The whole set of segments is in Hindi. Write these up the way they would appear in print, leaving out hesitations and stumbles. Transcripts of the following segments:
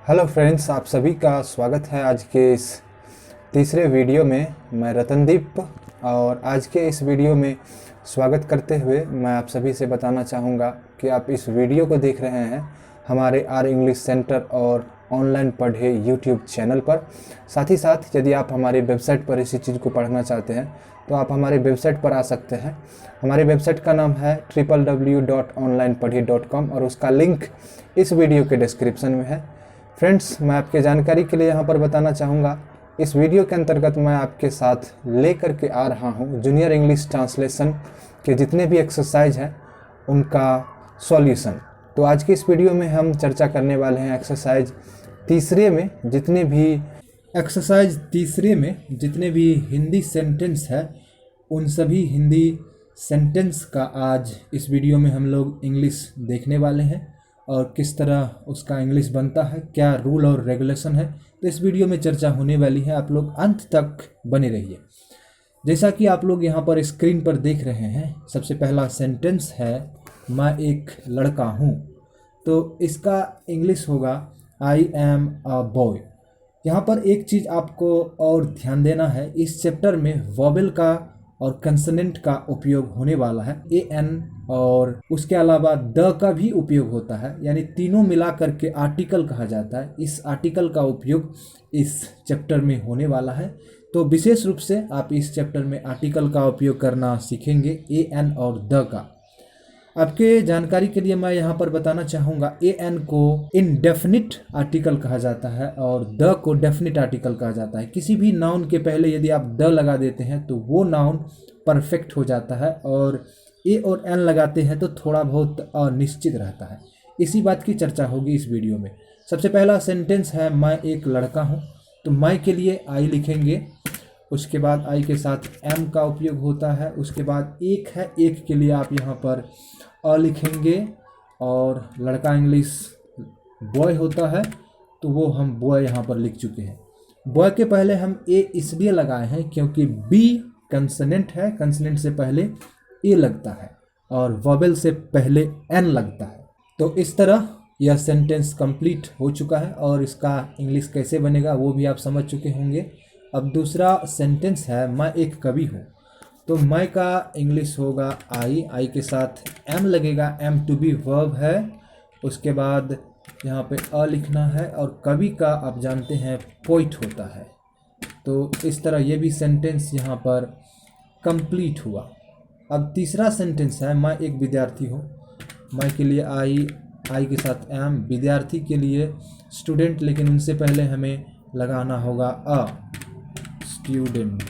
हेलो फ्रेंड्स, आप सभी का स्वागत है आज के इस तीसरे वीडियो में। मैं रतनदीप और आज के इस वीडियो में स्वागत करते हुए मैं आप सभी से बताना चाहूँगा कि आप इस वीडियो को देख रहे हैं हमारे आर इंग्लिश सेंटर और ऑनलाइन पढ़े यूट्यूब चैनल पर। साथ ही साथ यदि आप हमारी वेबसाइट पर इसी चीज़ को पढ़ना चाहते हैं तो आप हमारी वेबसाइट पर आ सकते हैं। हमारी वेबसाइट का नाम है www.onlinepadhi.com और उसका लिंक इस वीडियो के डिस्क्रिप्शन में है। फ्रेंड्स, मैं आपके जानकारी के लिए यहाँ पर बताना चाहूँगा, इस वीडियो के अंतर्गत मैं आपके साथ ले करके आ रहा हूँ जूनियर इंग्लिश ट्रांसलेशन के जितने भी एक्सरसाइज हैं उनका सॉल्यूशन। तो आज की इस वीडियो में हम चर्चा करने वाले हैं एक्सरसाइज तीसरे में जितने भी हिंदी सेंटेंस है उन सभी हिंदी सेंटेंस का आज इस वीडियो में हम लोग इंग्लिश देखने वाले हैं और किस तरह उसका इंग्लिश बनता है, क्या रूल और रेगुलेशन है। तो इस वीडियो में चर्चा होने वाली है, आप लोग अंत तक बने रहिए। जैसा कि आप लोग यहाँ पर स्क्रीन पर देख रहे हैं, सबसे पहला सेंटेंस है मैं एक लड़का हूँ। तो इसका इंग्लिश होगा आई एम अ बॉय। यहाँ पर एक चीज़ आपको और ध्यान देना है, इस चैप्टर में वॉवेल का और कंसोनेंट का उपयोग होने वाला है। ए एन और उसके अलावा द का भी उपयोग होता है, यानी तीनों मिला करके आर्टिकल कहा जाता है। इस आर्टिकल का उपयोग इस चैप्टर में होने वाला है। तो विशेष रूप से आप इस चैप्टर में आर्टिकल का उपयोग करना सीखेंगे, ए एन और द का। आपके जानकारी के लिए मैं यहाँ पर बताना चाहूँगा, ए एन को इनडेफिनिट आर्टिकल कहा जाता है और द को डेफिनिट आर्टिकल कहा जाता है। किसी भी नाउन के पहले यदि आप द लगा देते हैं तो वो नाउन परफेक्ट हो जाता है और ए और एन लगाते हैं तो थोड़ा बहुत अनिश्चित रहता है। इसी बात की चर्चा होगी इस वीडियो में। सबसे पहला सेंटेंस है मैं एक लड़का हूँ। तो मैं के लिए आई लिखेंगे, उसके बाद आई के साथ एम का उपयोग होता है। उसके बाद एक है, एक के लिए आप यहाँ पर अ लिखेंगे और लड़का इंग्लिश बॉय होता है तो वो हम बॉय यहाँ पर लिख चुके हैं। बॉय के पहले हम ए इसलिए लगाए हैं क्योंकि बी कंसोनेंट है, कंसोनेंट से पहले ए लगता है और वॉवेल से पहले एन लगता है। तो इस तरह यह सेंटेंस कंप्लीट हो चुका है और इसका इंग्लिश कैसे बनेगा वो भी आप समझ चुके होंगे। अब दूसरा सेंटेंस है मैं एक कवि हूँ। तो मैं का इंग्लिश होगा आई के साथ एम लगेगा, एम टू बी वर्ब है। उसके बाद यहाँ पे अ लिखना है और कवि का आप जानते हैं पोइट होता है। तो इस तरह ये भी सेंटेंस यहाँ पर कंप्लीट हुआ। अब तीसरा सेंटेंस है मैं एक विद्यार्थी हूँ। मैं के लिए आई के साथ एम, विद्यार्थी के लिए स्टूडेंट, लेकिन उनसे पहले हमें लगाना होगा अ, स्टूडेंट।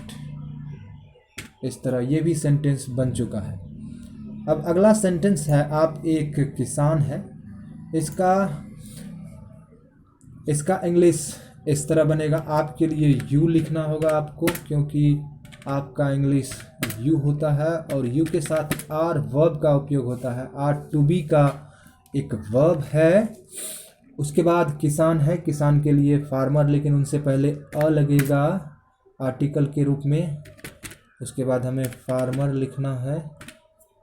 इस तरह ये भी सेंटेंस बन चुका है। अब अगला सेंटेंस है आप एक किसान है। इसका इंग्लिश इस तरह बनेगा, आपके लिए यू लिखना होगा आपको, क्योंकि आपका इंग्लिश यू होता है और यू के साथ आर वर्ब का उपयोग होता है। आर टू बी का एक वर्ब है। उसके बाद किसान है, किसान के लिए फार्मर, लेकिन उनसे पहले अ लगेगा आर्टिकल के रूप में। उसके बाद हमें फार्मर लिखना है।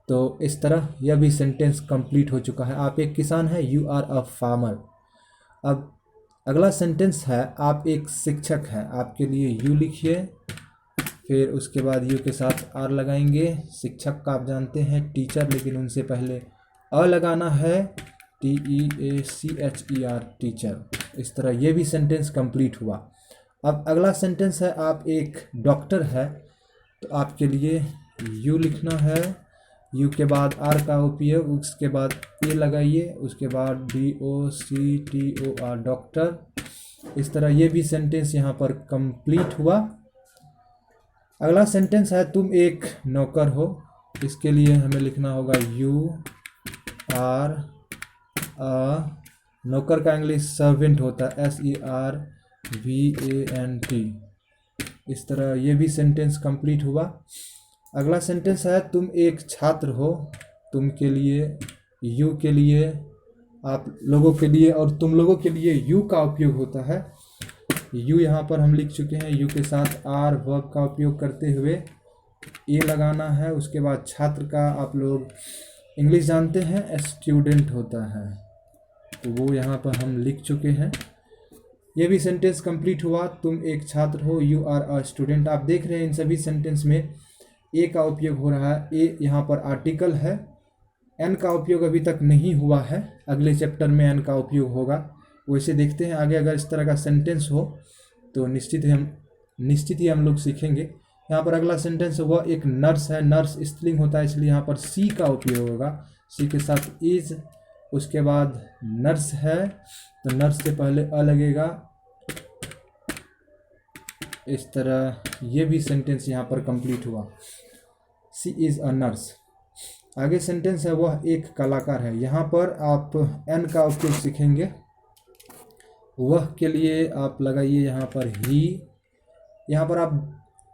तो इस तरह यह भी सेंटेंस कंप्लीट हो चुका है। आप एक किसान हैं, यू आर अ फार्मर। अब अगला सेंटेंस है आप एक शिक्षक हैं। आपके लिए यू लिखिए, फिर उसके बाद यू के साथ आर लगाएंगे। शिक्षक का आप जानते हैं टीचर, लेकिन उनसे पहले अ लगाना है, TEACHER, टीचर। इस तरह ये भी सेंटेंस कंप्लीट हुआ। अब अगला सेंटेंस है आप एक डॉक्टर है। तो आपके लिए यू लिखना है, यू के बाद आर का उपयोग, उसके बाद ए लगाइए, उसके बाद DOCTOR, डॉक्टर। इस तरह ये भी सेंटेंस यहाँ पर कंप्लीट हुआ। अगला सेंटेंस है तुम एक नौकर हो। इसके लिए हमें लिखना होगा यू आर अ, नौकर का इंग्लिश सर्वेंट होता है, SERVANT। इस तरह ये भी सेंटेंस कंप्लीट हुआ। अगला सेंटेंस है तुम एक छात्र हो। तुम के लिए, यू के लिए, आप लोगों के लिए और तुम लोगों के लिए यू का उपयोग होता है। यू यहाँ पर हम लिख चुके हैं, यू के साथ आर वर्ब का उपयोग करते हुए ए लगाना है। उसके बाद छात्र का आप लोग इंग्लिश जानते हैं, स्टूडेंट होता है, तो वो यहाँ पर हम लिख चुके हैं। ये भी सेंटेंस कंप्लीट हुआ। तुम एक छात्र हो, यू आर अ स्टूडेंट। आप देख रहे हैं इन सभी सेंटेंस में ए का उपयोग हो रहा है। ए यहाँ पर आर्टिकल है। एन का उपयोग अभी तक नहीं हुआ है, अगले चैप्टर में एन का उपयोग होगा। वैसे देखते हैं आगे अगर इस तरह का सेंटेंस हो तो निश्चित ही हम लोग सीखेंगे। यहाँ पर अगला सेंटेंस वह एक नर्स है। नर्स स्त्रीलिंग होता है, इसलिए यहाँ पर सी का उपयोग होगा। सी के साथ इज, उसके बाद नर्स है तो नर्स से पहले अ लगेगा। इस तरह ये भी सेंटेंस यहाँ पर कंप्लीट हुआ। सी इज अ नर्स। आगे सेंटेंस है वह एक कलाकार है। यहाँ पर आप एन का उपयोग सीखेंगे। वह के लिए आप लगाइए यहाँ पर ही। यहाँ पर आप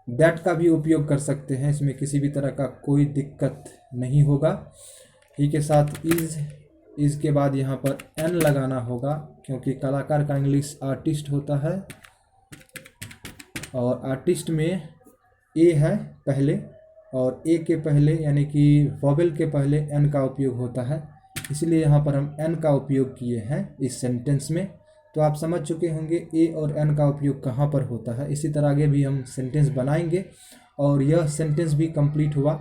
दैट का भी उपयोग कर सकते हैं, इसमें किसी भी तरह का कोई दिक्कत नहीं होगा। ही के साथ इज के बाद यहाँ पर एन लगाना होगा, क्योंकि कलाकार का इंग्लिश आर्टिस्ट होता है और आर्टिस्ट में ए है पहले, और ए के पहले यानी कि वॉवेल के पहले एन का उपयोग होता है, इसलिए यहाँ पर हम एन का उपयोग किए हैं इस सेंटेंस में। तो आप समझ चुके होंगे ए और एन का उपयोग कहाँ पर होता है। इसी तरह आगे भी हम सेंटेंस बनाएंगे और यह सेंटेंस भी कंप्लीट हुआ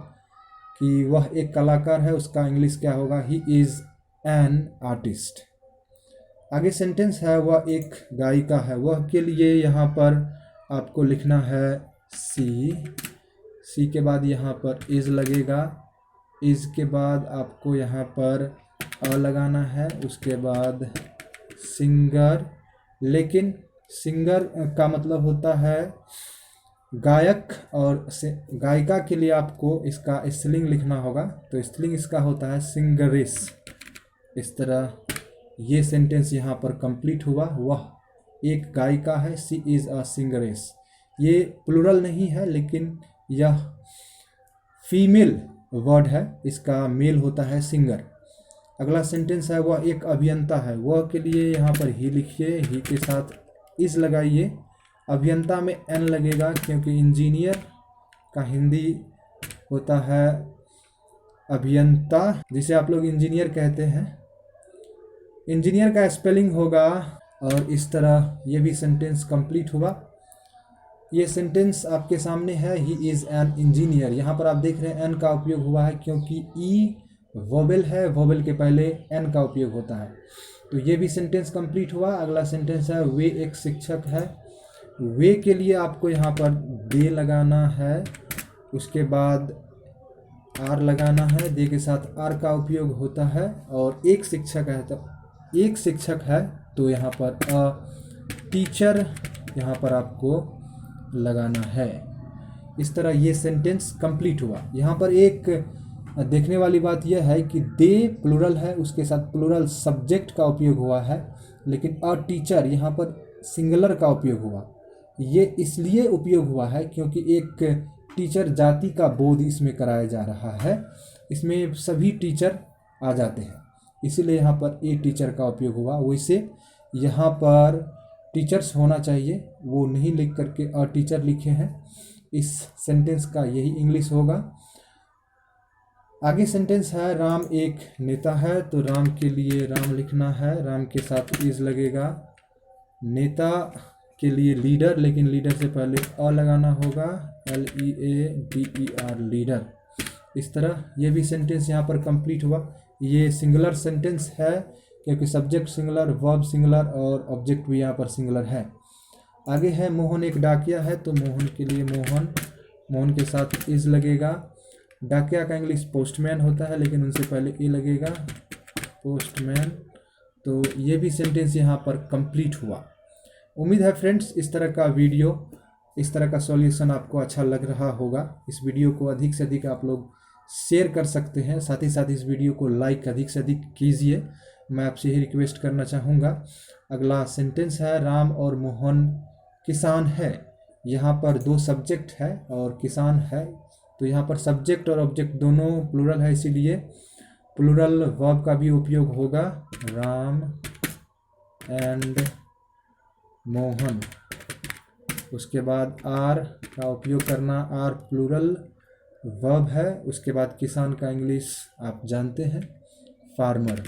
कि वह एक कलाकार है, उसका इंग्लिश क्या होगा, ही इज़ एन आर्टिस्ट। आगे सेंटेंस है वह एक गायिका है। वह के लिए यहाँ पर आपको लिखना है सी के बाद यहाँ पर इज़ लगेगा। इज़ के बाद आपको यहाँ पर अ लगाना है, उसके बाद सिंगर। लेकिन सिंगर का मतलब होता है गायक, और गायिका के लिए आपको इसका स्पेलिंग लिखना होगा, तो स्पेलिंग इसका होता है सिंगरेस। इस तरह ये सेंटेंस यहाँ पर कंप्लीट हुआ। वह एक गायिका है, सी इज़ अ सिंगरेस। ये प्लूरल नहीं है, लेकिन यह फीमेल वर्ड है, इसका मेल होता है सिंगर। अगला सेंटेंस है वह एक अभियंता है। वह के लिए यहाँ पर ही लिखिए, ही के साथ इस लगाइए। अभियंता में एन लगेगा, क्योंकि इंजीनियर का हिंदी होता है अभियंता, जिसे आप लोग इंजीनियर कहते हैं। इंजीनियर का स्पेलिंग होगा, और इस तरह ये भी सेंटेंस कंप्लीट हुआ। ये सेंटेंस आपके सामने है, ही इज़ एन इंजीनियर। यहाँ पर आप देख रहे हैं एन का उपयोग हुआ है, क्योंकि ई वोवेल है, वोवेल के पहले एन का उपयोग होता है। तो ये भी सेंटेंस कंप्लीट हुआ। अगला सेंटेंस है वे एक शिक्षक है। वे के लिए आपको यहाँ पर दे लगाना है, उसके बाद आर लगाना है। दे के साथ आर का उपयोग होता है, और एक शिक्षक है तो एक शिक्षक है, तो यहाँ पर अ टीचर यहाँ पर आपको लगाना है। इस तरह ये सेंटेंस कंप्लीट हुआ। यहाँ पर एक देखने वाली बात यह है कि दे प्लूरल है, उसके साथ प्लूरल सब्जेक्ट का उपयोग हुआ है, लेकिन अ टीचर यहाँ पर सिंगुलर का उपयोग हुआ। ये इसलिए उपयोग हुआ है क्योंकि एक टीचर जाति का बोध इसमें कराया जा रहा है, इसमें सभी टीचर आ जाते हैं, इसीलिए यहाँ पर ए टीचर का उपयोग हुआ। वैसे यहाँ पर टीचर्स होना चाहिए, वो नहीं लिख करके अ टीचर लिखे हैं। इस सेंटेंस का यही इंग्लिश होगा। आगे सेंटेंस है राम एक नेता है। तो राम के लिए राम लिखना है, राम के साथ इज लगेगा। नेता के लिए लीडर, लेकिन लीडर से पहले अ लगाना होगा, LEADER लीडर। इस तरह ये भी सेंटेंस यहाँ पर कंप्लीट हुआ। ये सिंगुलर सेंटेंस है क्योंकि सब्जेक्ट सिंगुलर, वर्ब सिंगुलर और ऑब्जेक्ट भी यहाँ पर सिंगुलर है। आगे है मोहन एक डाकिया है। तो मोहन के लिए मोहन के साथ इज लगेगा। डाकिया का इंग्लिश पोस्टमैन होता है, लेकिन उनसे पहले ए लगेगा, पोस्टमैन। तो ये भी सेंटेंस यहाँ पर कंप्लीट हुआ। उम्मीद है फ्रेंड्स इस तरह का वीडियो, इस तरह का सॉल्यूशन आपको अच्छा लग रहा होगा। इस वीडियो को अधिक से अधिक आप लोग शेयर कर सकते हैं, साथ ही साथ इस वीडियो को लाइक अधिक से अधिक कीजिए, मैं आपसे ही रिक्वेस्ट करना चाहूँगा। अगला सेंटेंस है राम और मोहन किसान है। यहाँ पर दो सब्जेक्ट है और किसान है, तो यहाँ पर सब्जेक्ट और ऑब्जेक्ट दोनों प्लूरल है, इसीलिए प्लूरल वर्ब का भी उपयोग होगा, राम एंड मोहन। उसके बाद आर का उपयोग करना, आर प्लूरल वर्ब है। उसके बाद किसान का इंग्लिश आप जानते हैं, फार्मर।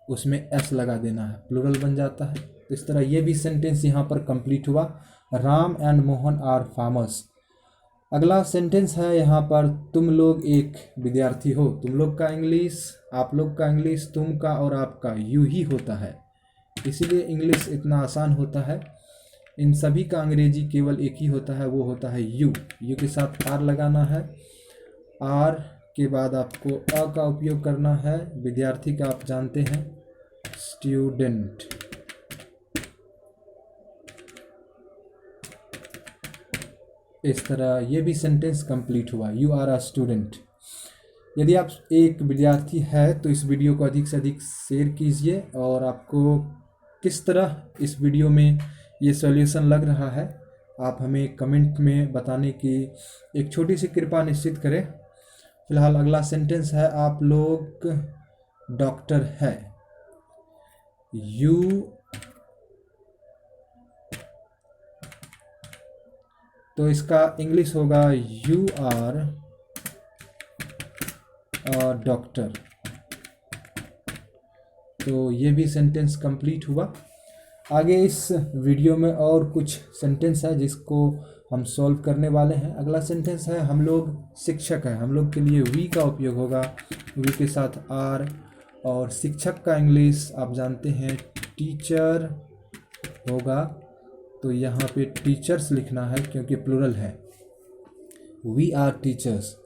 उसमें एस लगा देना है, प्लूरल बन जाता है। तो इस तरह ये भी सेंटेंस यहाँ पर कंप्लीट हुआ। Ram and Mohan are farmers. अगला सेंटेंस है यहाँ पर, तुम लोग एक विद्यार्थी हो। तुम लोग का इंग्लिश, आप लोग का इंग्लिश, तुम का और आपका यू ही होता है, इसीलिए इंग्लिश इतना आसान होता है। इन सभी का अंग्रेजी केवल एक ही होता है, वो होता है यू। यू के साथ आर लगाना है। आर के बाद आपको अ का उपयोग करना है। विद्यार्थी का आप जानते हैं, स्टूडेंट। इस तरह ये भी सेंटेंस कंप्लीट हुआ, यू आर अ स्टूडेंट। यदि आप एक विद्यार्थी है तो इस वीडियो को अधिक से अधिक शेयर कीजिए, और आपको किस तरह इस वीडियो में ये सॉल्यूशन लग रहा है आप हमें कमेंट में बताने की एक छोटी सी कृपा निश्चित करें। फिलहाल अगला सेंटेंस है, आप लोग डॉक्टर है। यू तो इसका इंग्लिश होगा यू आर डॉक्टर। तो ये भी सेंटेंस कंप्लीट हुआ। आगे इस वीडियो में और कुछ सेंटेंस है जिसको हम सॉल्व करने वाले हैं। अगला सेंटेंस है, हम लोग शिक्षक हैं। हम लोग के लिए वी का उपयोग होगा, वी के साथ आर। और शिक्षक का इंग्लिश आप जानते हैं, टीचर होगा। तो यहाँ पे टीचर्स लिखना है क्योंकि प्लूरल है, वी आर टीचर्स।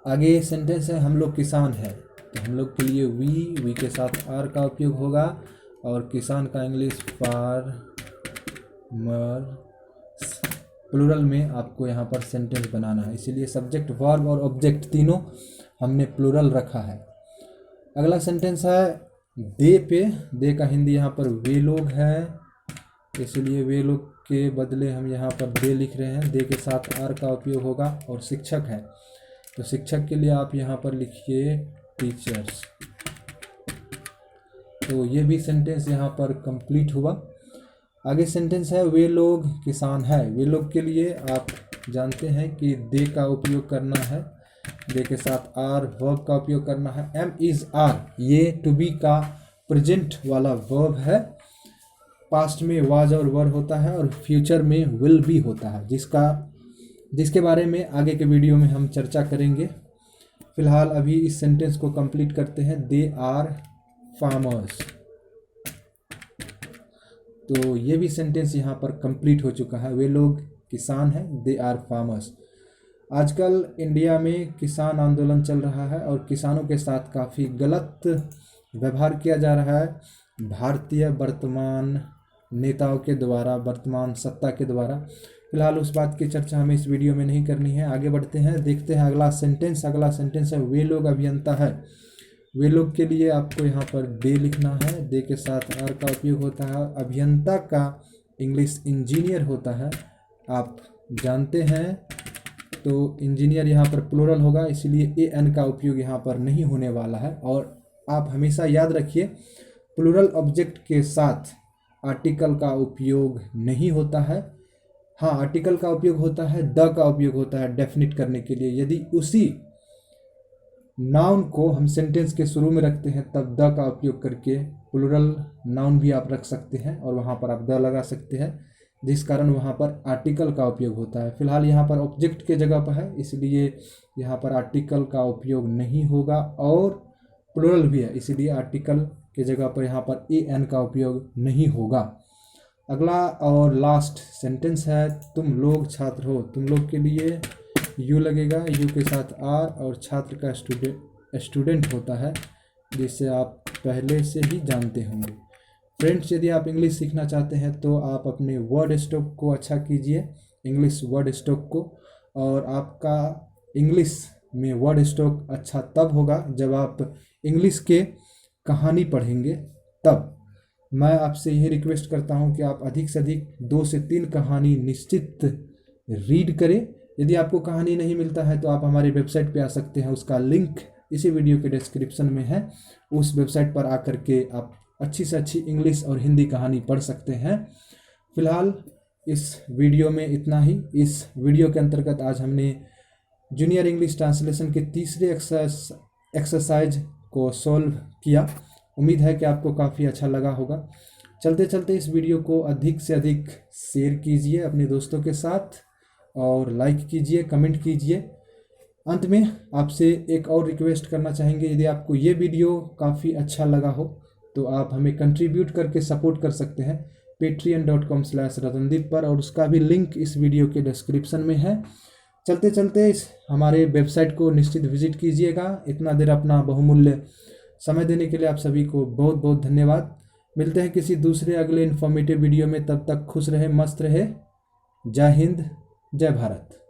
आगे सेंटेंस है, हम लोग किसान हैं। तो हम लोग के लिए वी के साथ आर का उपयोग होगा, और किसान का इंग्लिश फार्मर। प्लूरल में आपको यहाँ पर सेंटेंस बनाना है, इसीलिए सब्जेक्ट, वर्ब और ऑब्जेक्ट तीनों हमने प्लूरल रखा है। अगला सेंटेंस है, दे पे। दे का हिंदी यहाँ पर वे लोग हैं, इसलिए वे लोग के बदले हम यहाँ पर दे लिख रहे हैं। दे के साथ आर का उपयोग होगा, और शिक्षक है तो शिक्षक के लिए आप यहाँ पर लिखिए टीचर्स। तो ये भी सेंटेंस यहाँ पर कंप्लीट हुआ। आगे सेंटेंस है, वे लोग किसान है। वे लोग के लिए आप जानते हैं कि दे का उपयोग करना है, दे के साथ आर, वर्ब का उपयोग करना है। एम इज आर, ये टू बी का प्रेजेंट वाला वर्ब है। पास्ट में वाज और वर होता है, और फ्यूचर में विल बी होता है, जिसके बारे में आगे के वीडियो में हम चर्चा करेंगे। फिलहाल अभी इस सेंटेंस को कंप्लीट करते हैं, दे आर फार्मर्स। तो ये भी सेंटेंस यहाँ पर कंप्लीट हो चुका है, वे लोग किसान हैं, दे आर फार्मर्स। आजकल इंडिया में किसान आंदोलन चल रहा है, और किसानों के साथ काफ़ी गलत व्यवहार किया जा रहा है भारतीय वर्तमान नेताओं के द्वारा, वर्तमान सत्ता के द्वारा। फिलहाल उस बात की चर्चा हमें इस वीडियो में नहीं करनी है। आगे बढ़ते हैं, देखते हैं अगला सेंटेंस। अगला सेंटेंस है, वे लोग अभियंता है। वे लोग के लिए आपको यहाँ पर दे लिखना है, दे के साथ आर का उपयोग होता है। अभियंता का इंग्लिश इंजीनियर होता है, आप जानते हैं। तो इंजीनियर यहाँ पर प्लूरल होगा, इसलिए ए एन का उपयोग यहाँ पर नहीं होने वाला है। और आप हमेशा याद रखिए, प्लूरल ऑब्जेक्ट के साथ आर्टिकल का उपयोग नहीं होता है। हाँ, आर्टिकल का उपयोग होता है, द का उपयोग होता है डेफिनिट करने के लिए। यदि उसी नाउन को हम सेंटेंस के शुरू में रखते हैं, तब द का उपयोग करके प्लूरल नाउन भी आप रख सकते हैं, और वहाँ पर आप द लगा सकते हैं, जिस कारण वहाँ पर आर्टिकल का उपयोग होता है। फिलहाल यहाँ पर ऑब्जेक्ट के जगह पर है, इसलिए यहाँ पर आर्टिकल का उपयोग नहीं होगा, और प्लूरल भी है, इसलिए आर्टिकल के जगह पर यहाँ पर ए एन का उपयोग नहीं होगा। अगला और लास्ट सेंटेंस है, तुम लोग छात्र हो। तुम लोग के लिए यू लगेगा, यू के साथ आर, और छात्र का स्टूडेंट होता है, जिसे आप पहले से ही जानते होंगे। फ्रेंड्स, यदि आप इंग्लिश सीखना चाहते हैं तो आप अपने वर्ड स्टॉक को अच्छा कीजिए, इंग्लिश वर्ड स्टॉक को। और आपका इंग्लिश में वर्ड स्टॉक अच्छा तब होगा जब आप इंग्लिश के कहानी पढ़ेंगे। तब मैं आपसे यही रिक्वेस्ट करता हूं कि आप अधिक से अधिक 2 से 3 कहानी निश्चित रीड करें। यदि आपको कहानी नहीं मिलता है तो आप हमारी वेबसाइट पे आ सकते हैं, उसका लिंक इसी वीडियो के डिस्क्रिप्शन में है। उस वेबसाइट पर आकर के आप अच्छी से अच्छी इंग्लिश और हिंदी कहानी पढ़ सकते हैं। फिलहाल इस वीडियो में इतना ही। इस वीडियो के अंतर्गत आज हमने जूनियर इंग्लिश ट्रांसलेशन के तीसरे एक्सरसाइज को सॉल्व किया। उम्मीद है कि आपको काफ़ी अच्छा लगा होगा। चलते चलते इस वीडियो को अधिक से अधिक शेयर कीजिए अपने दोस्तों के साथ और लाइक कीजिए, कमेंट कीजिए। अंत में आपसे एक और रिक्वेस्ट करना चाहेंगे, यदि आपको ये वीडियो काफ़ी अच्छा लगा हो तो आप हमें कंट्रीब्यूट करके सपोर्ट कर सकते हैं patreon.com/रतनदीप पर, और उसका भी लिंक इस वीडियो के डिस्क्रिप्शन में है। चलते चलते इस हमारे वेबसाइट को निश्चित विजिट कीजिएगा। इतना देर अपना बहुमूल्य समय देने के लिए आप सभी को बहुत बहुत धन्यवाद। मिलते हैं किसी दूसरे अगले इन्फॉर्मेटिव वीडियो में, तब तक खुश रहे, मस्त रहे। जय हिंद, जय भारत।